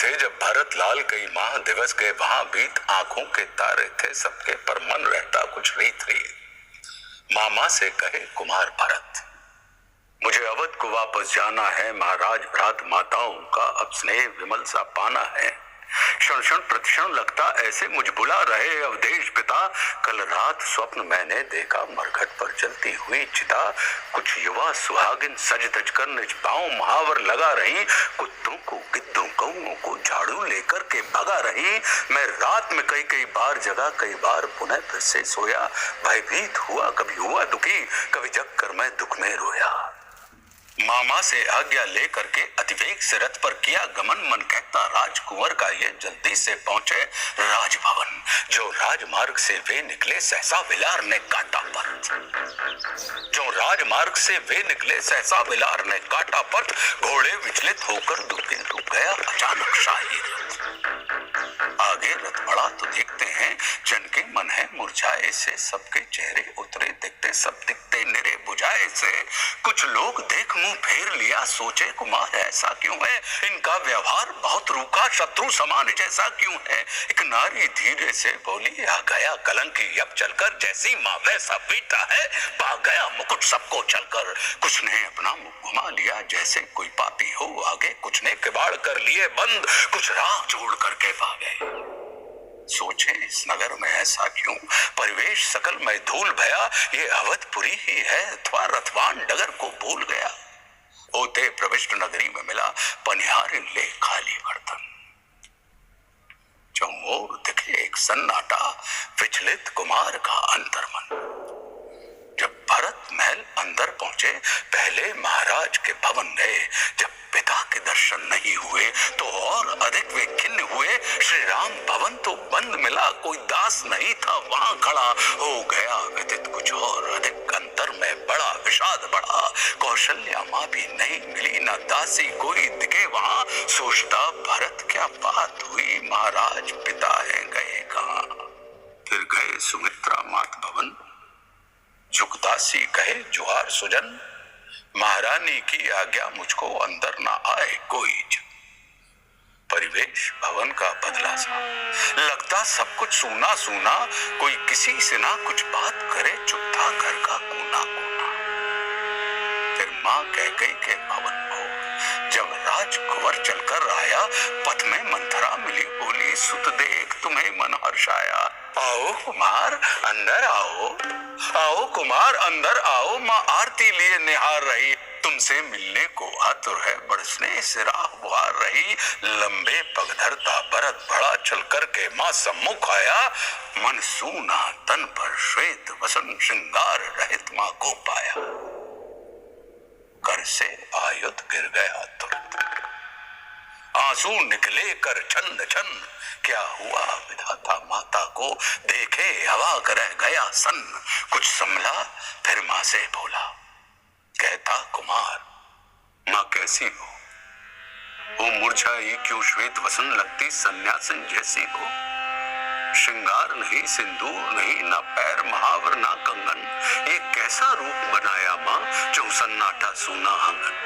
थे जब भरत लाल कई माह दिवस गए वहां बीत, आंखों के तारे थे सबके पर मन रहता कुछ रीत रीत। मामा से कहे कुमार भरत, मुझे अवध को वापस जाना है, महाराज भ्रात माताओं का अब स्नेह विमल सा पाना है। क्षण क्षण प्रतिक्षण लगता ऐसे मुझ बुला रहे अवधेश पिता, कल रात स्वप्न मैंने देखा मरघट पर जलती हुई चिता। कुछ युवा सुहागिन सज धज कर निज पांव महावर लगा रही, कुत्तों को गिद्धों कौओं को झाड़ू लेकर के भगा रही। मैं रात में कई कई बार जगा, कई बार पुनः फिर से सोया, भयभीत हुआ कभी हुआ दुखी, कभी जग कर मैं दुख में रोया। मामा से आज्ञा लेकर के अतिवेग से रथ पर किया गमन, मन कहता राजकुंवर का ये जल्दी से पहुंचे राजभवन। जो राजमार्ग से वे निकले सहसा विलार ने काटा पथ, जो राजमार्ग से वे निकले सहसा विलार ने काटा पथ। घोड़े विचलित होकर दुर्गे डूब गया अचानक शाही रथ। आगे रथ बढ़ा तो देखते हैं जन के मन है मुरझाए से, सबके चेहरे उतरे दिखते सब दिखते निरे बुझाए से। कुछ लोग देख मुंह फेर लिया, सोचे कुमार ऐसा क्यों है, इनका व्यवहार बहुत रूखा शत्रु समान जैसा क्यों है। एक नारी धीरे से बोली, आ गया कलंकी अब चलकर, जैसी माँ वैसा बेटा है, पा गया मुकुट सबको चलकर। कुछ ने अपना मुंह घुमा लिया जैसे कोई पापी हो आगे, कुछ ने किवाड़ कर लिए बंद, कुछ राह छोड़ करके भागे। सोचे इस नगर में ऐसा क्यों, परिवेश सकल में धूल भया, ये अवधपुरी ही है अथवा रथवान डगर को भूल गया। होते प्रविष्ट नगरी में मिला पनिहारिन ले खाली बर्तन, जो मोर दिखे एक सन्नाटा, विचलित कुमार का अंतर्मन। जब भरत महल अंदर पहुंचे पहले महाराज के भवन गए, जब पिता के दर्शन नहीं हुए तो और अधिक वे खिन्न हुए। श्री राम भवन तो बंद मिला, कोई दास नहीं था वहां खड़ा, हो गया व्यतीत कुछ और अधिक अंतर में बड़ा विषाद बढ़ा। कौशल्या माँ भी नहीं मिली, न दासी कोई दिखे वहां, सोचता भरत क्या बात हुई, महाराज पिता है गए कहां। फिर गए सुमित्रा मात भवन, जुगदासी कहे जुहार सुजन, महारानी की आज्ञा मुझको अंदर ना आए कोई जन। परिवेश भवन का बदला सा, लगता सब कुछ सूना सूना, कोई किसी से ना कुछ बात करे, चुप था घर का कोना कोना। फिर माँ कह गई के भवन भोग, जब राजकुंवर चलकर आया, पथ में मंथरा मिली, बोली सुत देख तुम्हें मन हर्षाया। आओ कुमार अंदर आओ, आओ कुमार अंदर आओ, माँ आरती लिए निहार रही, तुमसे मिलने को आतुर है, बरसने से राह बुहार रही। लंबे पग धरता भरत बड़ा चल करके माँ सम्मुख आया, मन सूना तन पर श्वेत वसन श्रृंगार रहित माँ को पाया। कर से आयुध गिर गया तुरंत, आंसू निकले कर छन छन, क्या हुआ विधाता माता को, देखे अवाक रह गया सन। कुछ संभला फिर माँ से बोला, कहता कुमार माँ कैसी हो, वो मुरझाई क्यों श्वेत वसन लगती सन्यासिन जैसी हो। श्रृंगार नहीं सिंदूर नहीं, ना पैर महावर ना कंगन, ये कैसा रूप बनाया माँ, जो सन्नाटा सूना आंगन।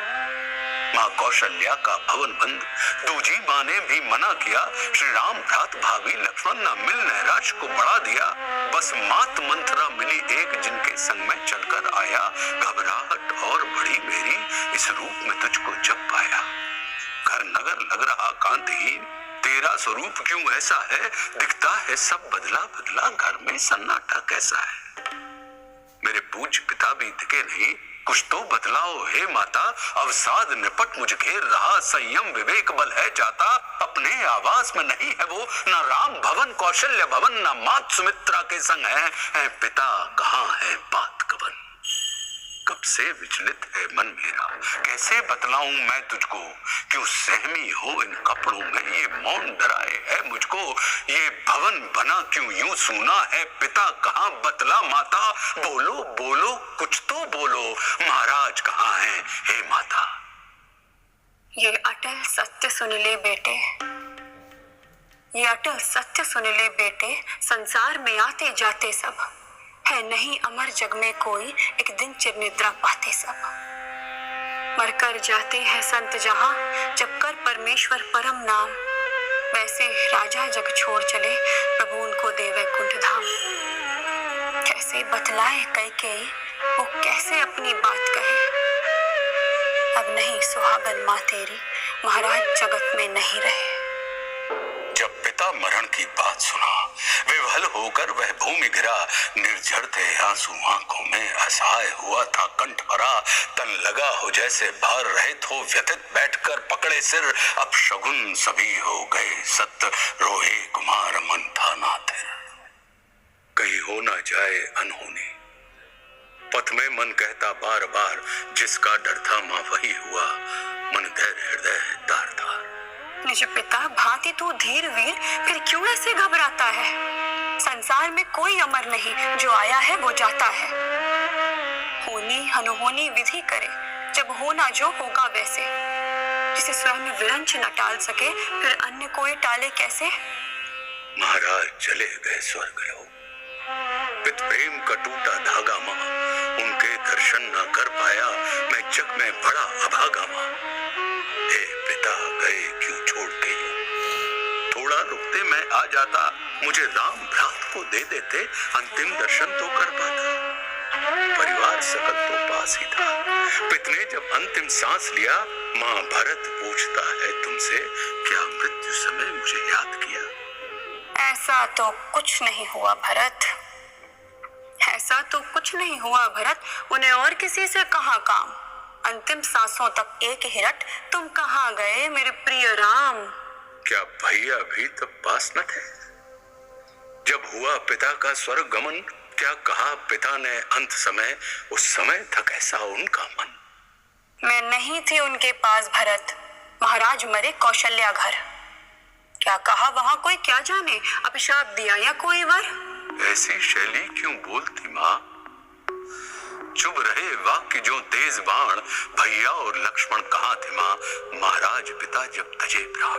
माँ कौशल्या का भवन बंद, दूजी माँ ने भी मना किया, श्री राम भ्रात भाभी लक्ष्मण न मिल नैराश को बढ़ा दिया। बस मात मंथरा मिली एक, जिनके संग में चलकर आया, घबराहट और बढ़ी मेरी इस रूप में तुझको जब पाया। घर नगर लग रहा कांतिहीन, तेरा स्वरूप क्यों ऐसा है, दिखता है सब बदला बदला, घर में सन्नाटा कैसा है। मेरे पूज्य पिता भी दिखे नहीं, कुछ तो बदलाओ हे माता, अवसाद निपट मुझ घेर रहा, संयम विवेक बल है जाता। अपने आवास में नहीं है वो, न राम भवन कौशल्य भवन, न मात सुमित्रा के संग है पिता कहाँ है बात कवन। कब से विचलित है मन मेरा, कैसे बतलाऊं मैं तुझको, क्यों सहमी हो इन कपड़ों में, ये मौन डराए है मुझको। ये भवन बना क्यों यूं सूना है, पिता कहाँ बतला माता, बोलो बोलो कुछ तो बोलो, महाराज कहाँ हैं हे माता। ये अटल सत्य सुन ले बेटे, ये अटल सत्य सुन ले बेटे, संसार में आते जाते सब है नहीं अमर जग में कोई, एक दिन चिर निद्रा पाते सब। मरकर जाते हैं संत जहां, जब कर परमेश्वर परम नाम, वैसे राजा जग छोड़ चले, प्रभु उनको दे वैकुंठ धाम। कैसे बतलाए कैकेयी, वो कैसे अपनी बात कहे। अब नहीं सुहागन माँ तेरी, महाराज जगत में नहीं रहे। जब पिता मरण की बात सुना, विह्वल होकर वह भूमि गिरा। निर्झर थे आंसू आंखों में, असहाय हुआ था कंठ भरा। तन लगा हो जैसे भार रहित हो, व्यथित बैठकर पकड़े सिर। अब शगुन सभी हो गए सत्य, रोए कुमार मन था नाथिर। कहीं हो ना जाए अनहोनी, पथ में मन कहता बार बार, जिसका डर था मां वही हुआ, मन धैर्य हृदय तार तार। निज पिता भांति तू धीर वीर, फिर क्यों ऐसे घबराता है। संसार में कोई अमर नहीं, जो आया है वो जाता है। होनी अनहोनी विधि करे, जब होना जो होगा वैसे। जिसे स्वयं विरंच न टाल सके, फिर अन्य कोई टाले कैसे। महाराज चले गए स्वर्ग लोक, पित प्रेम का टूटा धागा मां। उनके दर्शन न कर पाया, मैं जग में बड़ा अभागा मां। हे पिता गए क्यों छोड़ के यूं, थोड़ा रुकते मैं आ जाता। मुझे राम भ्रात को दे देते, अंतिम दर्शन तो कर पाता। परिवार सकल तो पास ही था, पिता ने जब अंतिम सांस लिया। मां भरत पूछता है तुमसे, क्या मृत्यु समय मुझे याद किया। ऐसा तो कुछ नहीं हुआ भरत, ऐसा तो कुछ नहीं हुआ भरत। उन्हें और किसी से कहाँ काम, अंतिम सांसों तक एक ही रट। तुम कहाँ गए मेरे प्रिय राम। क्या भैया भी तब पास न थे, जब हुआ पिता का स्वर्ग गमन। क्या कहा पिता ने अंत समय, उस समय था कैसा उनका मन। मैं नहीं थी उनके पास भरत, महाराज मरे कौशल्या घर। क्या कहा वहां कोई क्या जाने, अभिशाप दिया या कोई वर। ऐसी शैली क्यों बोलती माँ, चुप रहे वाक्य जो तेज बाण। भैया और लक्ष्मण कहाँ थे माँ, महाराज पिता जब तजे प्राण।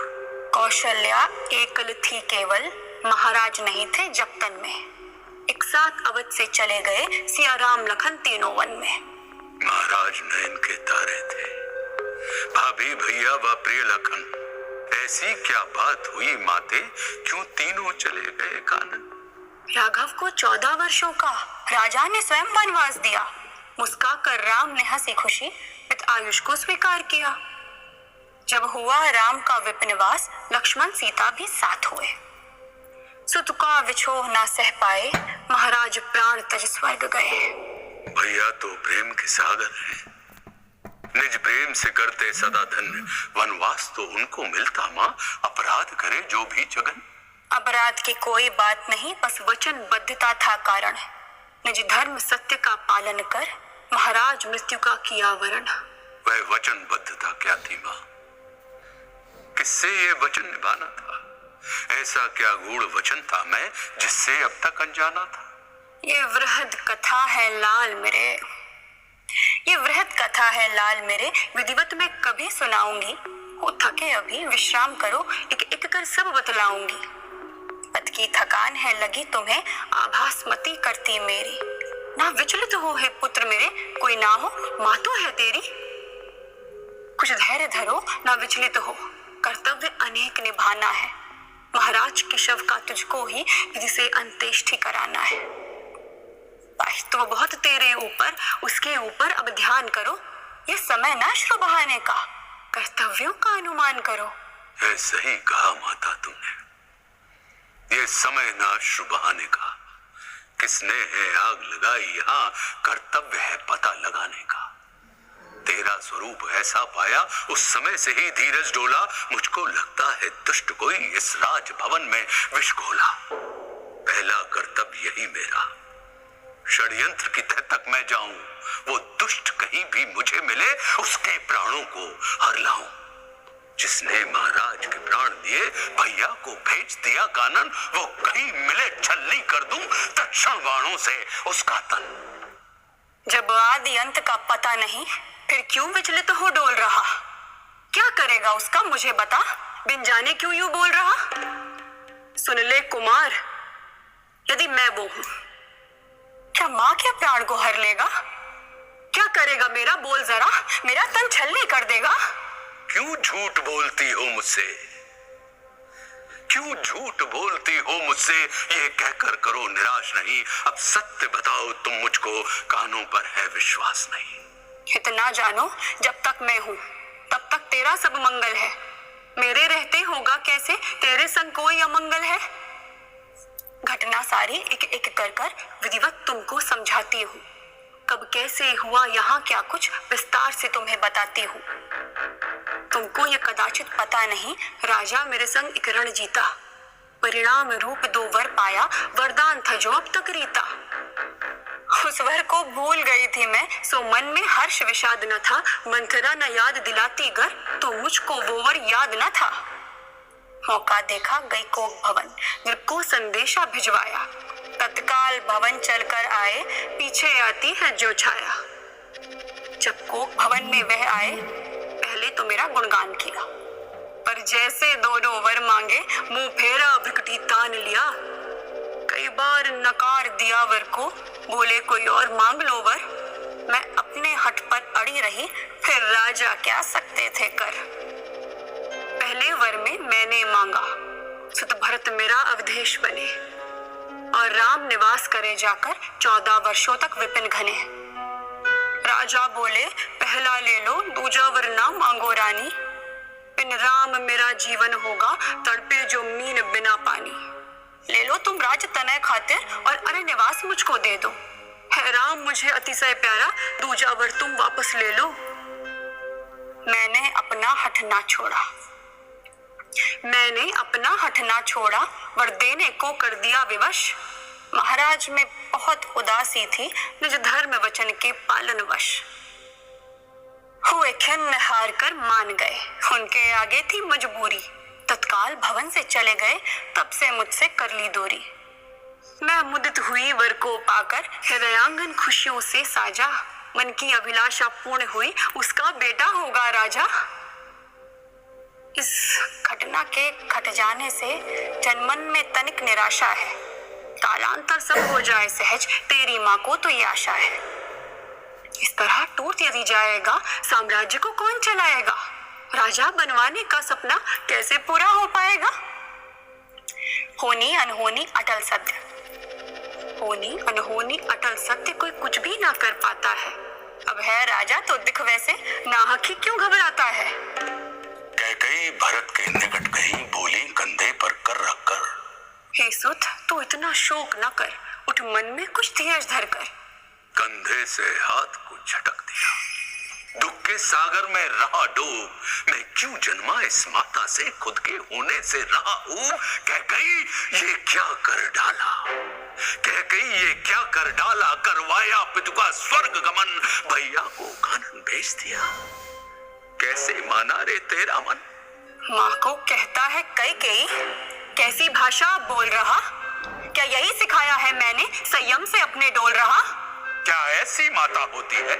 कौशल्या एकल थी केवल, महाराज नहीं थे जब तन में। एक साथ अवध से चले गए, सिया राम लखन तीनों वन में। महाराज नयन के तारे थे, भाभी भैया व प्रिय लखन। ऐसी क्या बात हुई माते, क्यों तीनों चले गए कानन। राघव को 14 वर्षों का राजा ने स्वयं वनवास दिया। मुस्का कर राम ने हंसी खुशी पित आयुष को स्वीकार किया। जब हुआ राम का विपिनवास, लक्ष्मण सीता भी साथ हुए। सुत का विछोह ना सह पाए, महाराज प्राण तज स्वर्ग गए। भैया तो प्रेम के सागर हैं, निज प्रेम से करते सदा धन्य। वनवास तो उनको मिलता माँ, अपराध करे जो भी जगन। अपराध की कोई बात नहीं, बस वचनबद्धता था कारण। निज धर्म सत्य का पालन कर, महाराज मृत्यु का किया वरण। वह वचनबद्धता क्या थी माँ, किससे ये वचन निभाना था। ऐसा क्या गूढ़ वचन था मैं, जिससे अब तक अनजाना था। ये वृहद कथा है लाल मेरे, ये वृहद कथा है लाल मेरे। विधिवत में कभी सुनाऊंगी, हो थके अभी विश्राम करो, एक एक कर सब बतलाऊंगी। पद की थकान है लगी तुम्हें, आभास मती करती मेरी। ना विचलित हो है पुत्र मेरे, कोई ना हो माँ तो है तेरी। कुछ धैर्य धरो, ना विचलित हो, कर्तव्य अनेक निभाना है। महाराज के शव का तुझको ही विधि से अंत्येष्टि कराना है। तो बहुत तेरे ऊपर, उसके ऊपर अब ध्यान करो। ये समय ना अश्रु बहाने का, कर्तव्यों का अनुमान करो। ऐसा ही कहा माता तुमने, ये समय ना अश्रु बहाने का। किसने है आग लगाई यहाँ, कर्तव्य है पता लगाने का। तेरा स्वरूप ऐसा पाया, उस समय से ही धीरज डोला। मुझको लगता है दुष्ट कोई इस राज भवन में विष घोला। पहला कर्तव्य यही मेरा, षड्यंत्र की तह तक मैं जाऊं। वो दुष्ट कहीं भी मुझे मिले, उसके प्राणों को हर लाऊं। जिसने महाराज के प्राण दिए, भैया को भेज दिया कानन। वो कहीं मिले छलनी कर दूं, तत्क्षण बाणों से उसका तन। जब आदि अंत का पता नहीं, फिर क्यों विचलित हो डोल रहा। क्या करेगा उसका मुझे बता, बिन जाने क्यों यूं बोल रहा। सुन ले कुमार, यदि मैं वो हूं, क्या मां के प्राण को हर लेगा। क्या करेगा मेरा, बोल जरा, मेरा तन छलनी कर देगा। क्यों झूठ बोलती हो मुझसे, क्यों झूठ बोलती हो मुझसे, ये कहकर करो निराश नहीं। अब सत्य बताओ तुम मुझको, कानों पर है विश्वास नहीं। इतना जानो, जब तक मैं हूँ तब तक तेरा सब मंगल है। मेरे रहते होगा कैसे तेरे संग कोई अमंगल है। घटना सारी एक एक कर कर विधिवत तुमको समझाती हूँ। कब कैसे हुआ यहाँ क्या कुछ विस्तार से तुम्हें बताती हूँ। तुमको ये कदाचित पता नहीं, राजा मेरे संग एक रण जीता। परिणाम रूप 2 वर पाया, वरदान था जो अब तक रीता। उस वर को भूल गई थी मैं, सो मन में हर्ष विषाद न था। मंथरा न याद दिलाती गर, तो मुझको वो वर याद न था। मौका देखा गई कोक भवन, को संदेशा भिजवाया। तत्काल भवन चलकर आए, पीछे आती है जो छाया। जब कोक भवन में वह आए, पहले तो मेरा गुणगान किया। पर जैसे दोनों वर मांगे, मुंह फेरा भ्रिकुटी तान लिया। कई बार नकार दिया वर को, बोले कोई और मांग लो वर। मैं अपने हठ पर अड़ी रही, फिर राजा क्या सकते थे कर। पहले वर में मैंने मांगा, सुत भरत मेरा अवधेश बने, और राम निवास करे जाकर 14 वर्षों तक विपिन घने। राजा बोले पहला ले लो, दूजा वर ना मांगो रानी। बिन राम मेरा जीवन होगा, तड़पे जो मीन बिना पानी। ले लो तुम राज तनय खातिर, और अरे निवास मुझको दे दो। है राम मुझे अतिशय प्यारा, दूजा वर तुम वापस ले लो। मैंने अपना हठ ना छोड़ा, मैंने अपना हठ ना छोड़ा, वर देने को कर दिया विवश। महाराज में बहुत उदासी थी, निज धर्म वचन के पालन वश। हुए खिन्न हार कर मान गए, उनके आगे थी मजबूरी। तत्काल भवन से चले गए, तब से मुझसे कर ली दूरी। मैं मुदित हुई वर को पाकर, हृदयांगन खुशियों से साजा। मन की अभिलाषा पूर्ण हुई, उसका बेटा होगा राजा। इस घटना के घट जाने से जनमन में तनिक निराशा है। कालांतर सब हो जाए सहज, तेरी माँ को तो ये आशा है। इस तरह टूट यदि जाएगा, साम्राज्य को कौन चलाएगा। राजा बनवाने का सपना कैसे पूरा हो पाएगा। होनी अनहोनी अटल सत्य, होनी अनहोनी अटल सत्य कोई कुछ भी ना कर पाता है। अब है राजा तो दिख वैसे, नाहक ही क्यों घबराता है। कैकेयी भरत के निकट गई, बोली कंधे पर कर रखकर, हे सुत तू इतना शोक न कर, उठ मन में कुछ धीरज धर कर। कंधे से हाथ को झटक दिया, दुख के सागर में रहा डूब। मैं क्यों जन्मा इस माता से, खुद के होने से रहा ऊब। कैकेयी ये क्या कर डाला, कैकेयी ये क्या कर डाला। करवाया पितु का स्वर्ग गमन, भैया को कानन भेज दिया। कैसे माना रे तेरा मन। माँ को कहता है कैकेयी, कैसी भाषा बोल रहा। क्या यही सिखाया है मैंने, संयम से अपने डोल रहा। क्या ऐसी माता होती है,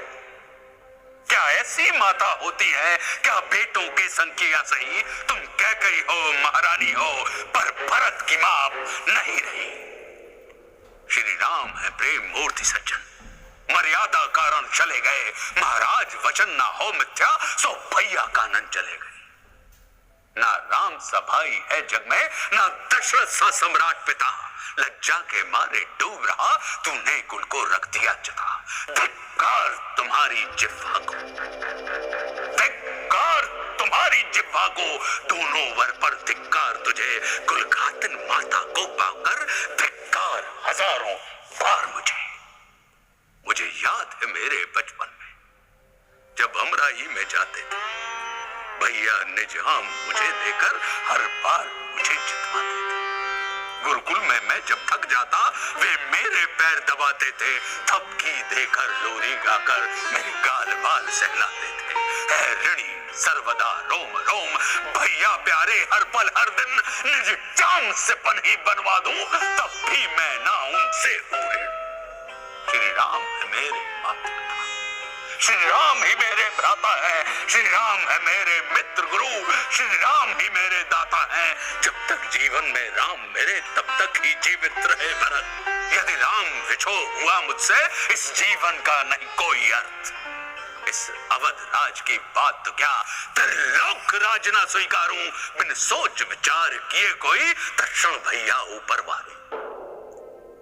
क्या ऐसी माता होती है। क्या बेटों के संग किया सही, तुम कैकेयी हो महारानी हो, पर भरत की मां नहीं रही। श्री राम है प्रेम मूर्ति सज्जन, मर्यादा कारण चले गए। महाराज वचन ना हो मिथ्या, सो भैया कानन चले गए। ना राम सा भाई है जग में, ना दशरथ सा सम्राट पिता। लज्जा के मारे डूब रहा, तूने कुल को रख दिया चिता। धिक्कार तुम्हारी जिह्वा को, धिक्कार तुम्हारी जिह्वा को। दोनों वर पर धिक्कार तुझे, कुलघातिन माता को पाकर। धिक्कार हजारों बार मुझे याद है मेरे बचपन में, जब अमराई में जाते थे, भैया निजाम मुझे देकर हर बार मुझे जितवाते थे। गुरुकुल में मैं जब थक जाता, वे मेरे पैर दबाते थे। थपकी देकर लोरी गाकर मेरे गाल बाल सहलाते थे। है ऋणी सर्वदा रोम रोम, भैया प्यारे हर पल हर दिन। निज जान से पनही बनवा दूं, तब भी मैं ना उनसे हूं ऋण। श्री राम है मेरे माता पिता, श्री राम ही मेरे भ्राता है। श्री राम है मेरे मित्र गुरु, श्री राम ही मेरे दाता है। जब तक जीवन में राम मेरे, तब तक ही जीवित रहे भरत। यदि राम विछो हुआ मुझसे, इस जीवन का नहीं कोई अर्थ। इस अवध राज की बात तो क्या त्रिलोक राज ना स्वीकारूं, बिन सोच विचार किए कोई दर्शन भैया ऊपर वाले।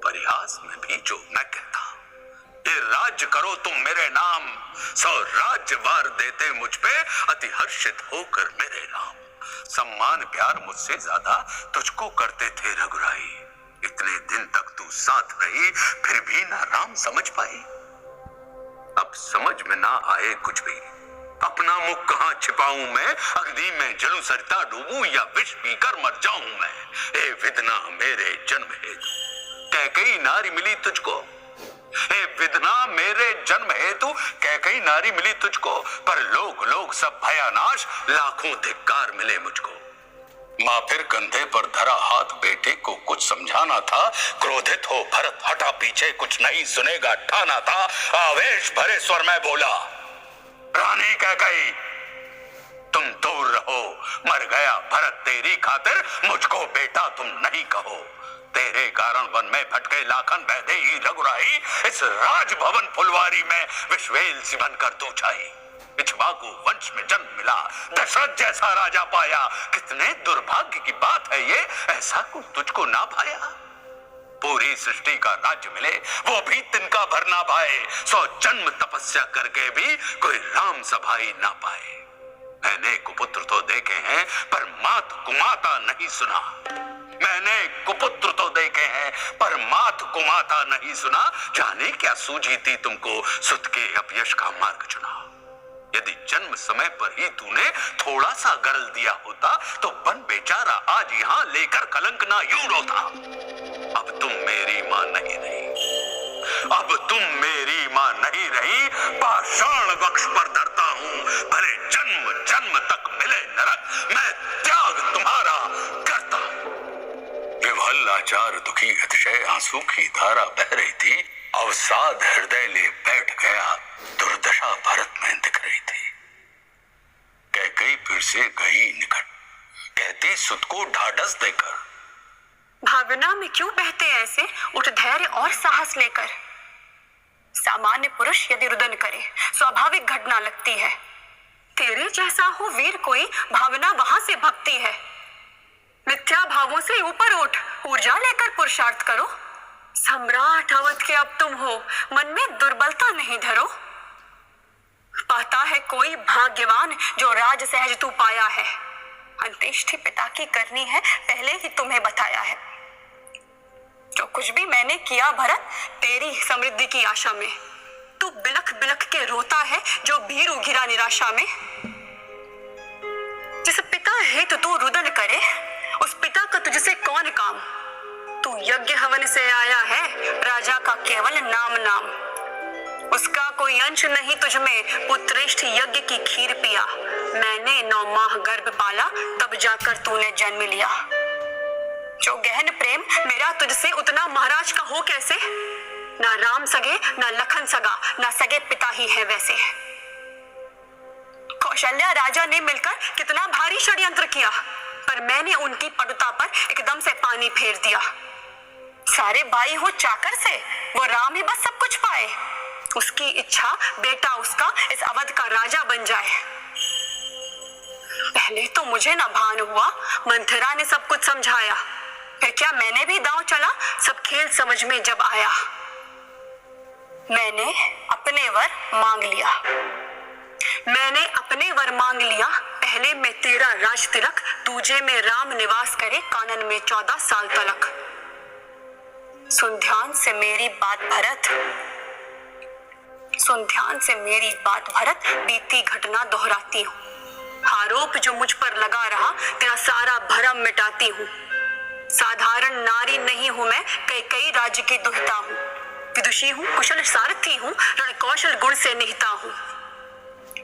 परिहास में भी जो मैं कहता, ये राज्य करो तुम मेरे नाम, 100 राज्य वार देते मुझ पे अति हर्षित होकर मेरे नाम। सम्मान प्यार मुझसे ज्यादा तुझको करते थे रघुराई, इतने दिन तक तू साथ रही फिर भी ना राम समझ पाई। अब समझ में ना आए कुछ भी, अपना मुख कहां छिपाऊं मैं, अग्नि में जलूं सरिता डूबूं या विष पीकर मर जाऊं मैं। ए विधना मेरे जन्म हेतु कैकई नारी मिली तुझको, ए विधना मेरे जन्म हेतु कैकई नारी मिली तुझको, पर लोग सब भयानाश लाखों धिक्कार मिले मुझको। माँ फिर कंधे पर धरा हाथ बेटे को कुछ समझाना था, क्रोधित हो भरत हटा पीछे कुछ नहीं सुनेगा ठाना था। आवेश भरे स्वर में बोला, रानी कैकई तुम दूर रहो, मर गया भरत तेरी खातिर, मुझको बेटा तुम नहीं कहो। तेरे कारण वन में भटके लाखन बहदे ही रघुराई, इस राजभवन फुलवारी में विश्वेल सी बनकर तू छाई। इक्ष्वाकु वंश में जन्म मिला, दशरथ जैसा राजा पाया, कितने दुर्भाग्य की बात है ये, ऐसा कुछ तुझको ना पाया। पूरी सृष्टि का राज्य मिले वो भी तिनका भर ना पाए, 100 जन्म तपस्या करके भी कोई राम सभाई ना पाए। मैंने कुपुत्र तो देखे हैं पर मात कुमाता नहीं सुना, मैंने कुपुत्र तो देखे हैं पर मात कुमाता नहीं सुना। जाने क्या सूझी थी तुमको सुत के अपयश का मार्ग चुना। यदि जन्म समय पर ही तूने थोड़ा सा गरल दिया होता तो बन बेचारा आज यहाँ लेकर कलंक ना यूं रोता। अब तुम मेरी माँ नहीं रही, अब तुम मेरी माँ नहीं रही, पाषाण वक्ष पर धरता हूँ, भले जन्म जन्म तक मिले नरक, मैं त्याग तुम्हारा करता। विवल आचार दुखी अतिशय आंसू की धारा बह रही थी, अवसाद हृदय ले बैठ गया, दुर्दशा भरत में दिख रही थी। कैकई फिर से गई निकट, कहती सुत को ढाढ़स देकर, भावना में क्यों बहते ऐसे, उठ धैर्य और साहस लेकर। सामान्य पुरुष यदि रुदन करे स्वाभाविक घटना लगती है, तेरे जैसा हो वीर कोई भावना वहां से भक्ति है। मिथ्या भावों से ऊपर उठ, ऊर्जा लेकर पुरुषार्थ करो। सम्राट अवध के अब तुम हो, मन में दुर्बलता नहीं धरो। पाता है कोई भाग्यवान जो राज सहज तू पाया है, अंत्येष्टि पिता की करनी है पहले ही तुम्हें बताया है। जो कुछ भी मैंने किया भरत तेरी समृद्धि की आशा में, तू बिलख बिलख के रोता है जो भीरू घिरा निराशा में। जिस पिता हेतु तू रुदन करे उस पिता का तुझसे कौन काम। तू यज्ञ हवन से आया है, राजा का केवल नाम नाम। उसका कोई अंश नहीं तुझ में, पुत्रेष्ठ यज्ञ की खीर पिया। मैंने 9 माह गर्भ पाला तब जाकर तूने जन्म लिया। जो गहन प्रेम मेरा तुझसे उतना महाराज का हो कैसे। ना राम सगे ना लखन सगा, ना सगे पिता ही है वैसे। कौशल्या राजा ने मिलकर कितना भारी षड्यंत्र किया, पर मैंने उनकी पटुता पर एकदम से पानी फेर दिया। सारे भाई हो चाकर से, वो राम ही बस सब कुछ पाए। उसकी इच्छा बेटा उसका इस अवध का राजा बन जाए। पहले तो मुझे न भान हुआ, मंथरा ने सब कुछ समझाया। फिर क्या मैंने भी दांव चला, सब खेल समझ में जब आया। मैंने अपने वर मांग लिया, मैंने अपने वर मांग लिया। पहले में तेरा राज तिलक, दूजे में राम निवास करे कानन में 14 साल तलक। सुन ध्यान से मेरी बात भरत, सुन ध्यान से मेरी बात भरत, बीती घटना दोहराती हूँ। आरोप जो मुझ पर लगा रहा तेरा सारा भरम मिटाती हूँ। साधारण नारी नहीं हूँ मैं, कई राज्य की दुहिता हूँ। विदुषी हूँ, कुशल सारथी हूँ, रण कौशल गुण से निहिता हूँ।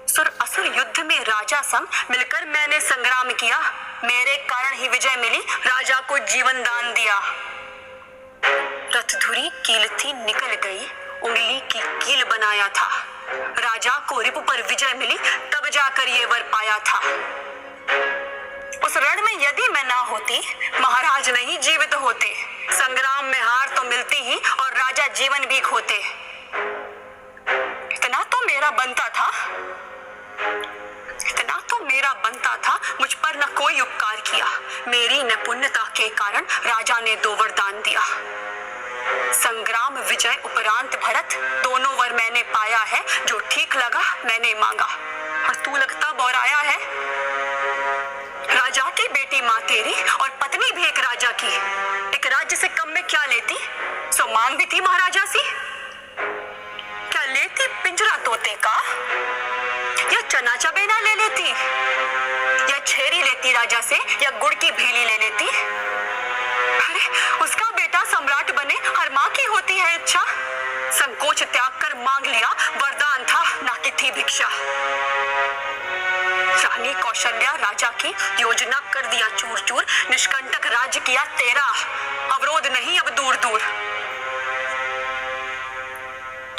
सुर असुर युद्ध में राजा संग मिलकर मैंने संग्राम किया। मेरे कारण ही विजय मिली, राजा को जीवन दान दिया। रथधुरी कील थी निकल गई, उंगली की कील बनाया था। राजा को रिपु पर विजय मिली, तब जाकर ये वर पाया था। उस रण में यदि मैं ना होती, महाराज नहीं जीवित होते। संग्राम में हार तो मिलती ही और राजा जीवन भी खोते। इतना तो मेरा मेरा बनता था, इतना तो मेरा बनता था। मुझ पर न कोई उपकार किया, मेरी निपुणता के कारण राजा ने 2 वरदान दिया। संग्राम विजय उपरांत भरत, दोनों वर मैंने पाया है। जो ठीक लगा मैंने मांगा, और तू लगता बौराया है। राजा की बेटी माँ तेरी और पत्नी भी एक राजा की, एक राज्य से कम में क्या लेती? सो मांग भी थी महाराजा सी। क्या लेती पिंजरा तोते का, या चना चबेना ले लेती, या छेरी लेती राजा से, या गुड़ की भेली ले लेती? अरे उसका बेटा सम्राट बने, हर माँ की होती है इच्छा। संकोच त्याग कर मांग लिया, वरदान था ना कि थी भिक्षा। रानी कौशल्या राजा की योजना कर दिया चूर चूर, निष्कंटक राज्य किया तेरा, अवरोध नहीं अब दूर दूर।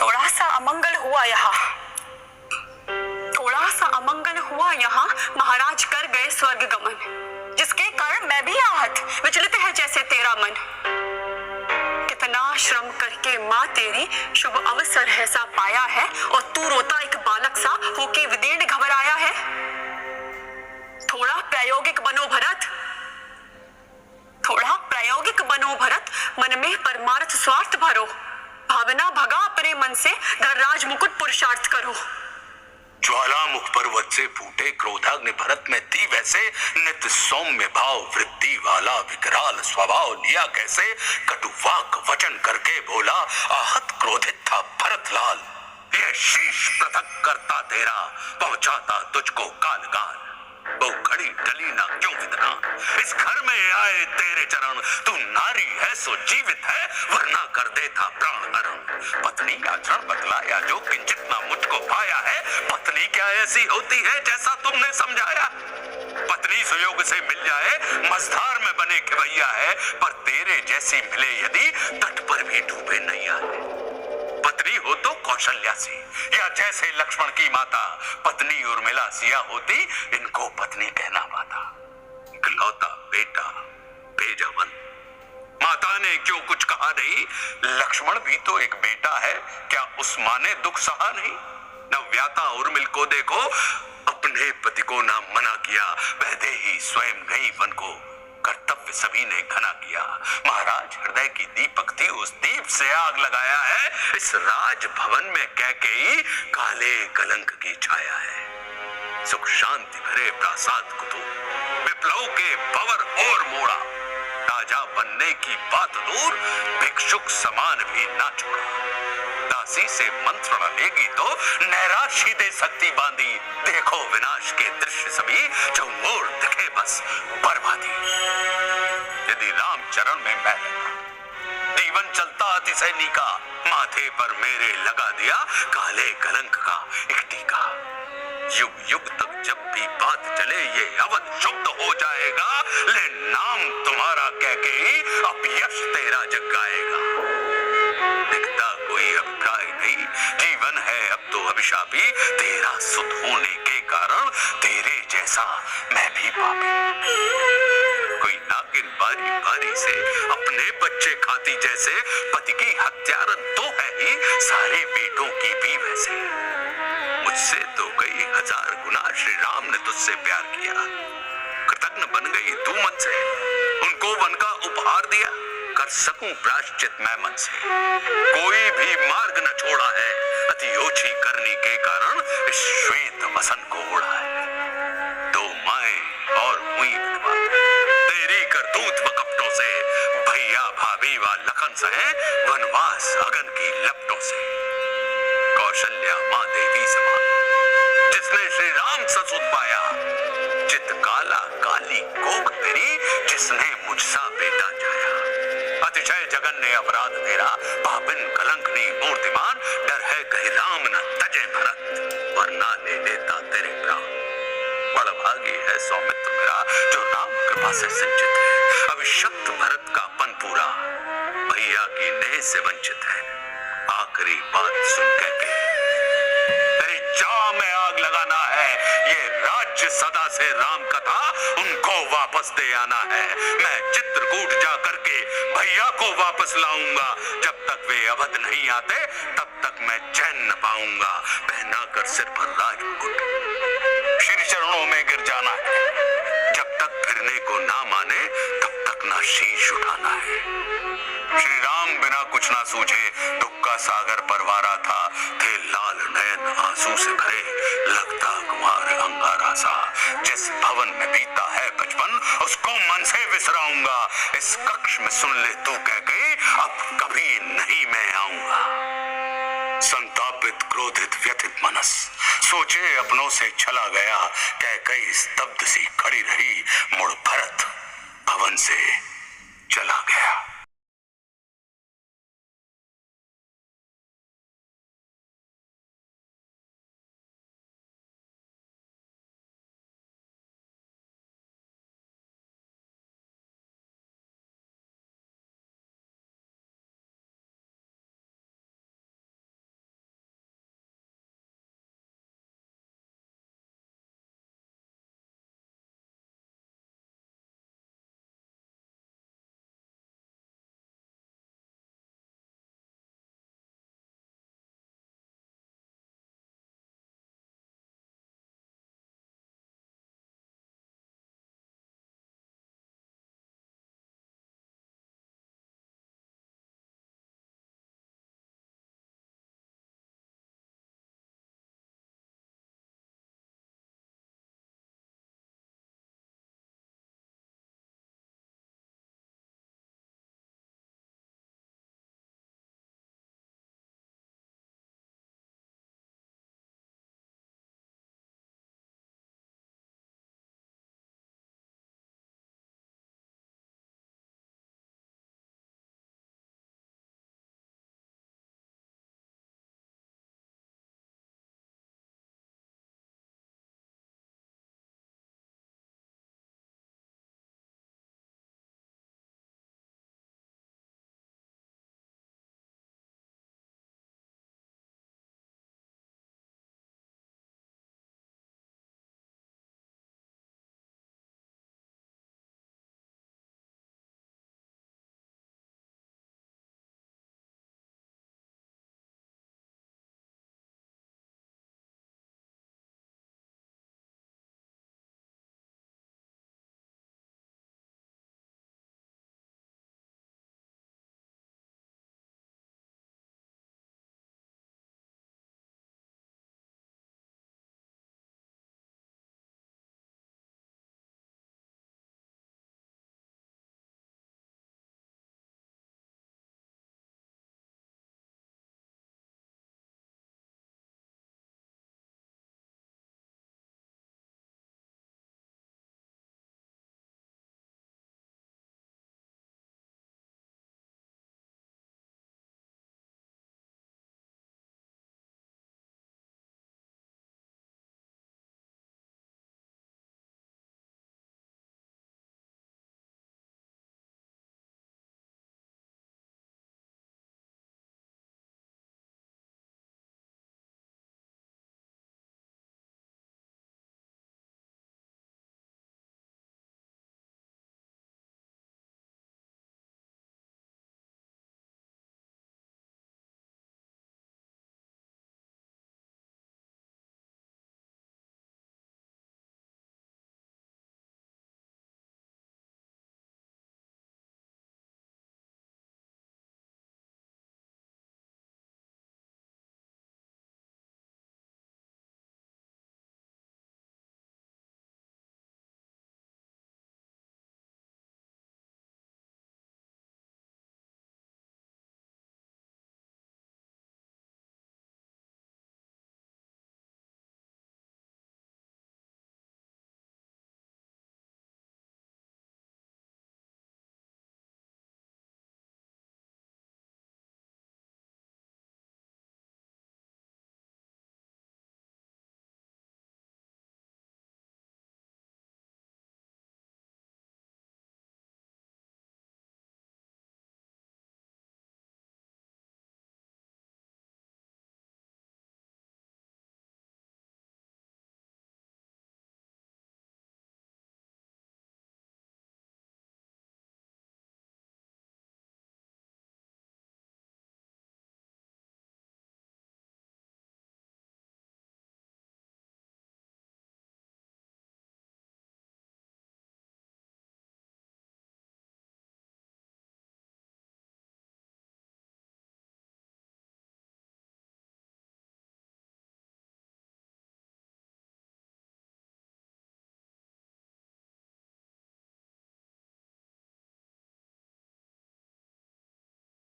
थोड़ा सा अमंगल हुआ यहाँ, थोड़ा सा अमंगल हुआ यहाँ, महाराज कर गए स्वर्ग गमन, जिसके कारण मैं भी आहत, विचलित है जैसे तेरा मन। कितना श्रम करके माँ तेरी शुभ अवसर है सा पाया है, और तू रोता एक बालक सा होके विदीर्ण घबराया है। थोड़ा प्रायोगिक बनो भरत, थोड़ा प्रायोगिक बनो भरत, मन में परमार्थ स्वार्थ भरो। भावना भगा अपने मन से, धर राज मुकुट पुरुषार्थ करो। ज्वालामुख पर्वत से फूटे क्रोधाग्नि भरत में थी वैसे, नित सौम्य भाव वृद्धि वाला विकराल स्वभाव लिया कैसे। कटुवाक वचन करके बोला, आहत क्रोधित था भरत लाल। ये शीश पृथक करता तेरा, पहुंचाता तुझको कालगाल। वो घड़ी टली ना क्यों इतना, इस घर में आए तेरे चरण। तू नारी है सो जीवित है, वरना कर देता प्राण हरण। पत्नी आचरण बतलाया जो किंचित ना मुझको पाया है। पत्नी क्या ऐसी होती है जैसा तुमने समझाया। पत्नी सुयोग से मिल जाए, मझधार में बने खिवैया है। पर तेरे जैसी मिले यदि, तट पर भी डूबे नैया है। पत्नी हो तो कौशल्या सी, या जैसे लक्ष्मण की माता। पत्नी उर्मिला सिया होती, इनको पत्नी कहना पाता। इकलौता बेटा बेजावन, माता ने क्यों कुछ कहा नहीं। लक्ष्मण भी तो एक बेटा है, क्या उस माँ ने दुख सहा नहीं। नव्याता उर्मिल को देखो, अपने पति को ना मना किया। वह देही स्वयं गई वन को, कर्तव्य सभी ने घना किया। महाराज हृदय की दीपक थी, उस दीप से आग लगाया है। इस राज भवन में कैकेयी काले कलंक की छाया है। सुख शांति भरे प्रासाद को तो विप्लव के भंवर और मोड़ा। राजा बनने की बात दूर, भिक्षुक समान भी ना छोड़ा। दासी से मंत्र न लेगी तो नैराशी दे सकती बांधी। देखो विनाश के दृश्य सभी, जो मोड़ दिखे बस बर्बादी। यदि राम चरण में मैं लगा, जीवन चलता अतिशय का। माथे पर मेरे लगा दिया काले कलंक का एक टीका। युग युग तक जब भी बात चले, ये अवध शुद्ध हो जाएगा। ले नाम तुम्हारा कह के ही अपयश तेरा जग गाएगा। दिखता कोई अभिप्राय नहीं, जीवन है अब तो अभिशापी। तेरा सुत होने के कारण तेरे जैसा मैं भी पापी। कोई नागिन बारी बारी से अपने बच्चे खाती जैसे। पति की हत्यारन तो है ही, सारे बेटों की भी वैसे। मुझसे तो कई हजार गुना श्री राम ने तुझसे प्यार किया। कृतज्ञ बन गई तू मन से, उनको वन का उपहार दिया। कर सकूं प्रायश्चित मैं मन से, कोई भी मार्ग न छोड़ा है। अति ओछी करने के कारण इस श्वेत वसन को उड़ा है। दो माएं और हुई विधवा, तेरी करतूत व कपटों से। भैया भाभी व लखन सहे, वनवास अगन की लपटों से। कौशल्या माँ देवी समान, जिसने श्री राम ससुत पाया। चित काला काली कोख तेरी, जिसने मुझसा बेटा जाया। अतिशय जघन्य अपराध तेरा, पापिन कलंकनी मूर्तिमान। डर है कहीं राम न तजे भरत, वरना ले लेता तेरे प्राण। बड़ भागी है सौमित्र मेरा, जो राम कृपा से सिंचित है। अभिशप्त भरत का पन पूरा, भैया की नेह से वंचित है। आखिरी बात सुन के तेरी जान में आग लगाना है। ये राज्य सदा से राम का था, उनको वापस दे आना है। मैं चित्रकूट जा करके भैया को वापस लाऊंगा। जब तक वे अवध नहीं आते, तब तक मैं चैन न पाऊंगा। पहना उठाकर सिर पर राजमुकुट, श्री चरणों में गिर जाना है। जब तक फिरने को ना माने तब तक ना शीश उठाना है। श्री राम बिना कुछ ना सूझे दुख का सागर परवारा था, थे लाल नयन आंसू से भरे, लगता कुमार अंगारा सा। जिस भवन में बीता है बचपन उसको मन से विसराऊंगा, इस कक्ष में सुन ले तू कह के अब कभी नहीं मैं आऊंगा। संतापित क्रोधित व्यथित मनस सोचे अपनों से चला गया, कह कई स्तब्ध सी खड़ी रही, मुड़ भरत भवन से चला गया।